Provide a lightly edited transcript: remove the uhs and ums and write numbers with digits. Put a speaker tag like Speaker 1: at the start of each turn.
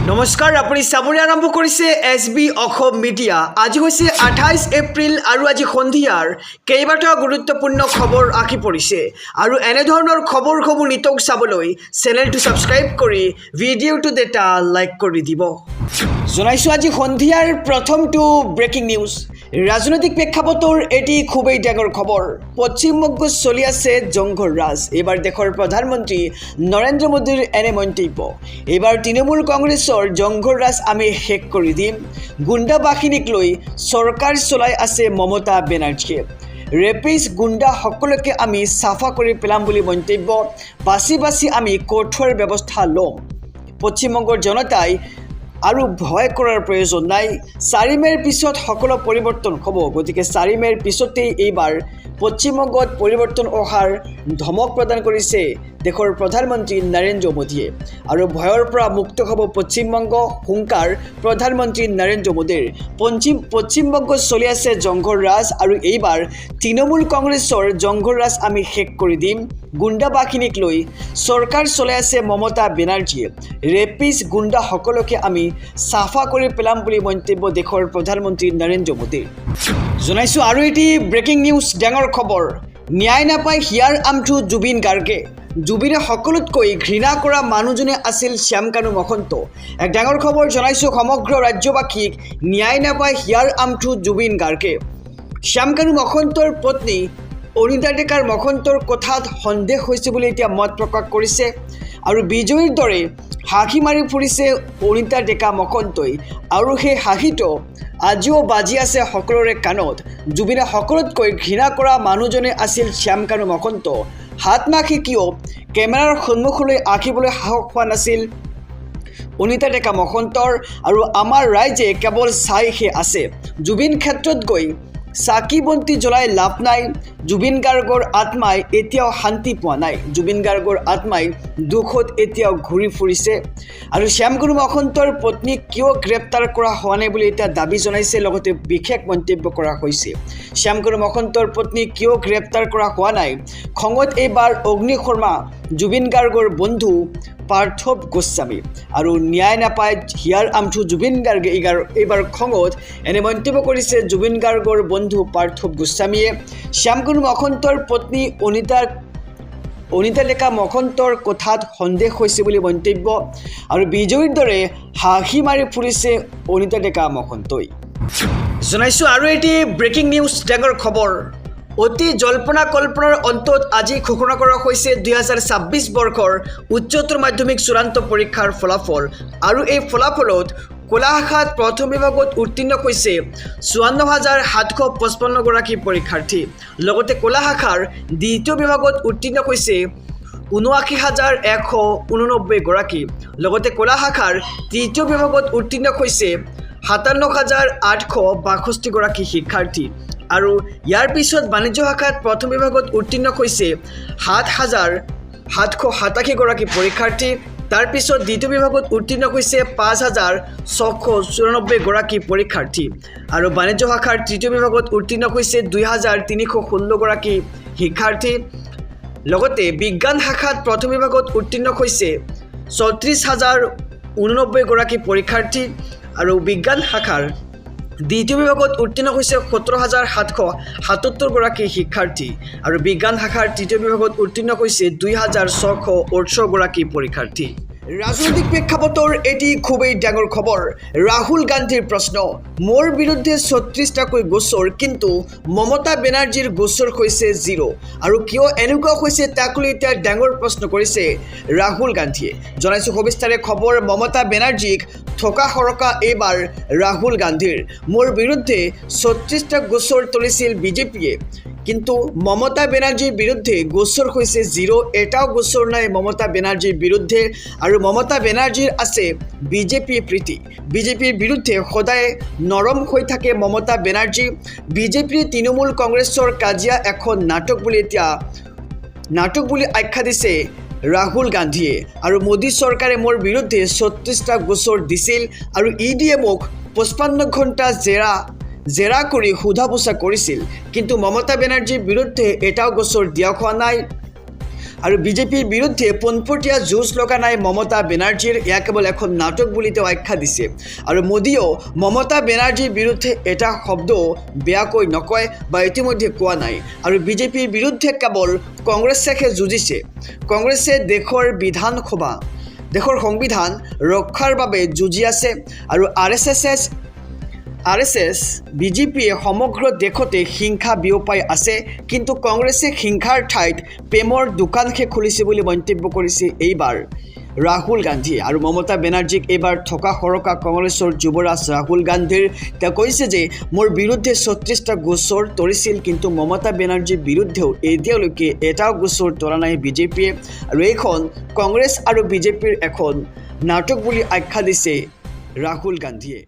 Speaker 1: নমস্কাৰ আপুনি চাবলৈ আৰম্ভ কৰিছে এছবি অসম মিডিয়া। আজি হৈছে 28 এপ্ৰিল আৰু আজি সন্ধিয়াৰ কেইবাটাও গুৰুত্বপূৰ্ণ খবৰ আহি পৰিছে আৰু এনেধৰণৰ খবৰসমূহ নিতৌ চাবলৈ চেনেলটো ছাবস্ক্ৰাইব কৰি ভিডিঅ'টোত এটা লাইক কৰি দিব। জনাইছোঁ আজি সন্ধিয়াৰ প্ৰথমটো ব্ৰেকিং নিউজ। ৰাজনৈতিক প্ৰেক্ষাপটৰ এটি খুবেই ডাঙৰ খবৰ। পশ্চিমবংগত চলি আছে জংঘল ৰাজ। এইবাৰ দেশৰ প্ৰধানমন্ত্ৰী নৰেন্দ্ৰ মোদীৰ এনে মন্তব্য। এইবাৰ তৃণমূল কংগ্ৰেছৰ জংঘল ৰাজ আমি শেষ কৰি দিম। গুণ্ডা বাহিনীক লৈ চৰকাৰ চলাই আছে মমতা বেনাৰ্জীয়ে। ৰেপিষ্ট গুণ্ডা সকলোকে আমি চাফা কৰি পেলাম বুলি মন্তব্য। বাছি বাছি আমি কঠোৰ ব্যৱস্থা ল'ম। পশ্চিমবংগৰ জনতাই আৰু ভয় কৰাৰ প্ৰয়োজন নাই। 4 মে'ৰ পিছত সকলো পৰিৱৰ্তন হ'ব। গতিকে 4 মে'ৰ পিছতেই এইবাৰ পশ্চিমবংগত পৰিৱৰ্তন অহাৰ ধমক প্ৰদান কৰিছে দেশৰ প্ৰধানমন্ত্ৰী নৰেন্দ্ৰ মোদীয়ে। আৰু ভয়ৰ পৰা মুক্ত হ'ব পশ্চিমবংগ। হুংকাৰ প্ৰধানমন্ত্ৰী নৰেন্দ্ৰ মোদীৰ। পশ্চিমবংগত চলি আছে জংঘল ৰাজ আৰু এইবাৰ তৃণমূল কংগ্ৰেছৰ জংঘল ৰাজ আমি শেষ কৰি দিম। গুণ্ডা বাহিনীক লৈ চৰকাৰ চলাই আছে মমতা বেনাৰ্জীয়ে। ৰেপিষ্ট গুণ্ডা সকলোকে আমি চাফা কৰি পেলাম বুলি মন্তব্য দেশৰ প্ৰধানমন্ত্ৰী নৰেন্দ্ৰ মোদীৰ। জনাইছোঁ আৰু এটি ব্ৰেকিং নিউজ, ডাঙৰ খবৰ। ন্যায় নাপায় হিয়াৰ আমঠু জুবিন গাৰ্গে। জুবিনে সকলোতকৈ ঘৃণা কৰা মানুহজনে আছিল শ্যামকানু মহন্ত। এক ডাঙৰ খবৰ জনাইছোঁ সমগ্ৰ ৰাজ্যবাসীক। ন্যায় নাপায় হিয়াৰ আমঠু জুবিন গাৰ্গে। শ্যামকানু মহন্তৰ পত্নী অনিতা ডেকাৰ মহন্তৰ কথাত সন্দেহ হৈছে বুলি এতিয়া মত প্ৰকাশ কৰিছে আৰু বিজয়ীৰ দৰে হাঁহি মাৰি ফুৰিছে অনিতা ডেকা মহন্তই। আৰু সেই হাঁহিটো আজিও বাজি আছে সকলোৰে কাণত। জুবিনে সকলোতকৈ ঘৃণা কৰা মানুহজনে আছিল শ্যামকানু মহন্ত। হাত নাখি কিয় কেমেৰাৰ সন্মুখলৈ আহিবলৈ সাহস হোৱা নাছিল অনিতা ডেকা মহন্তৰ। আৰু আমাৰ ৰাইজে কেৱল চাইহে আছে। জুবিন ক্ষেত্ৰত গৈ চাকি বন্তি জ্বলাই লাভ নাই। জুবিন গাৰ্গৰ আত্মাই এতিয়াও শান্তি পোৱা নাই। জুবিন গাৰ্গৰ আত্মাই দুখত এতিয়াও ঘূৰি ফুৰিছে। আৰু শ্যামকানু মহন্তৰ পত্নীক কিয় গ্ৰেপ্তাৰ কৰা হোৱা নাই বুলি এতিয়া দাবী জনাইছে। লগতে বিশেষ মন্তব্য কৰা হৈছে। শ্যামকানু মহন্তৰ পত্নীক কিয় গ্ৰেপ্তাৰ কৰা হোৱা নাই। খঙত এইবাৰ অগ্নি শৰ্মা, জুবিন গাৰ্গৰ বন্ধু পাৰ্থৱ গোস্বামী। আৰু ন্যায় নাপায় হিয়াৰ আমঠু জুবিন গাৰ্গে এইবাৰ খঙত এনে মন্তব্য কৰিছে জুবিন গাৰ্গৰ বন্ধু পাৰ্থৱ গোস্বামীয়ে। শ্যামকানু মহন্তৰ পত্নী অনিতা ডেকা মহন্তৰ কথাত সন্দেহ হৈছে বুলি মন্তব্য। আৰু বিজয়ীৰ দৰে হাঁহি মাৰি ফুৰিছে অনিতা ডেকা মহন্তই। জনাইছোঁ আৰু এটি ব্ৰেকিং নিউজ, ডাঙৰ খবৰ। অতি জল্পনা কল্পনাৰ অন্তত আজি ঘোষণা কৰা হৈছে 2026 বৰ্ষৰ উচ্চতৰ মাধ্যমিক চূড়ান্ত পৰীক্ষাৰ ফলাফল। আৰু এই ফলাফলত কলা শাখাত প্ৰথম বিভাগত উত্তীৰ্ণ হৈছে 54,755 গৰাকী পৰীক্ষাৰ্থী। লগতে কলা শাখাৰ দ্বিতীয় বিভাগত উত্তীৰ্ণ হৈছে 79,189 গৰাকী। লগতে কলা শাখাৰ তৃতীয় বিভাগত উত্তীৰ্ণ হৈছে 57,862 গৰাকী শিক্ষাৰ্থী। আৰু ইয়াৰ পিছত বাণিজ্য শাখাত প্ৰথম বিভাগত উত্তীৰ্ণ হৈছে 7,787 গৰাকী পৰীক্ষাৰ্থী। তাৰ পিছত দ্বিতীয় বিভাগত উত্তীৰ্ণ হৈছে 5,694 গৰাকী পৰীক্ষাৰ্থী। আৰু বাণিজ্য শাখাৰ তৃতীয় বিভাগত উত্তীৰ্ণ হৈছে 2,316 গৰাকী শিক্ষাৰ্থী। লগতে বিজ্ঞান শাখাত প্ৰথম বিভাগত উত্তীৰ্ণ হৈছে 34,089 গৰাকী পৰীক্ষাৰ্থী। আৰু বিজ্ঞান শাখাৰ দ্বিতীয় বিভাগত উত্তীৰ্ণ হৈছে 17,777 গৰাকী শিক্ষাৰ্থী। আৰু বিজ্ঞান শাখাৰ তৃতীয় বিভাগত উত্তীৰ্ণ হৈছে 2,618 গৰাকী পৰীক্ষাৰ্থী। ৰাজনৈতিক প্ৰেক্ষাপটৰ এটি খুবেই ডাঙৰ খবৰ। ৰাহুল গান্ধীৰ প্ৰশ্ন, মোৰ বিৰুদ্ধে 36টাকৈ গোচৰ, কিন্তু মমতা বেনাৰ্জীৰ গোচৰ হৈছে 0। আৰু কিয় এনেকুৱা হৈছে তাক লৈ এতিয়া ডাঙৰ প্ৰশ্ন কৰিছে ৰাহুল গান্ধীয়ে। জনাইছোঁ সবিস্তাৰে খবৰ। মমতা বেনাৰ্জীক থকা সৰকা এইবাৰ ৰাহুল গান্ধীৰ। মোৰ বিৰুদ্ধে 36টা গোচৰ তলিছিল বিজেপিয়ে, কিন্তু মমতা বেনাৰ্জীৰ বিৰুদ্ধে গোচৰ হৈছে 0। এটাও গোচৰ নাই মমতা বেনাৰ্জীৰ বিৰুদ্ধে। আৰু মমতা বেনাৰ্জীৰ আছে বিজেপি প্ৰীতি। বিজেপিৰ বিৰুদ্ধে সদায় নৰম হৈ থাকে মমতা বেনাৰ্জী। বিজেপিৰ তৃণমূল কংগ্ৰেছৰ কাজিয়া এখন নাটক বুলি আখ্যা দিছে ৰাহুল গান্ধীয়ে। আৰু মোদী চৰকাৰে মোৰ বিৰুদ্ধে 36টা গোচৰ দিছিল আৰু ইডিয়ে মোক 55 ঘণ্টা জেৰা কৰি সোধা পোছা কৰিছিল, কিন্তু মমতা বেনাৰ্জীৰ বিৰুদ্ধে এটাও গোচৰ দিয়া হোৱা নাই। আৰু বিজেপিৰ বিৰুদ্ধে পোনপটীয়া যুঁজ লগা নাই মমতা বেনাৰ্জীৰ, এয়া কেৱল এখন নাটক বুলি তেওঁ আখ্যা দিছে। আৰু মোদীয়েও মমতা বেনাৰ্জীৰ বিৰুদ্ধে এটা শব্দও বেয়াকৈ নকয় বা ইতিমধ্যে কোৱা নাই। আৰু বিজেপিৰ বিৰুদ্ধে কেৱল কংগ্ৰেছেহে যুঁজিছে। কংগ্ৰেছে দেশৰ সংবিধান ৰক্ষাৰ বাবে যুঁজি আছে। আৰু আৰ এছ এছ বিজেপিয়ে সমগ্ৰ দেশতে হিংসা বিয়পাই আছে, কিন্তু কংগ্ৰেছে হিংসাৰ ঠাইত প্ৰেমৰ দোকানহে খুলিছে বুলি মন্তব্য কৰিছে এইবাৰ ৰাহুল গান্ধীয়ে। আৰু মমতা বেনাৰ্জীক এইবাৰ থকা সৰকা কংগ্ৰেছৰ যুৱৰাজ ৰাহুল গান্ধীৰ তেওঁ কৈছে যে মোৰ বিৰুদ্ধে ৩৬টা গোচৰ তৰিছিল, কিন্তু মমতা বেনাৰ্জীৰ বিৰুদ্ধেও এতিয়ালৈকে এটাও গোচৰ তৰা নাই বিজেপিয়ে। আৰু এইখন কংগ্ৰেছ আৰু বিজেপিৰ এখন নাটক বুলি আখ্যা দিছে ৰাহুল গান্ধীয়ে।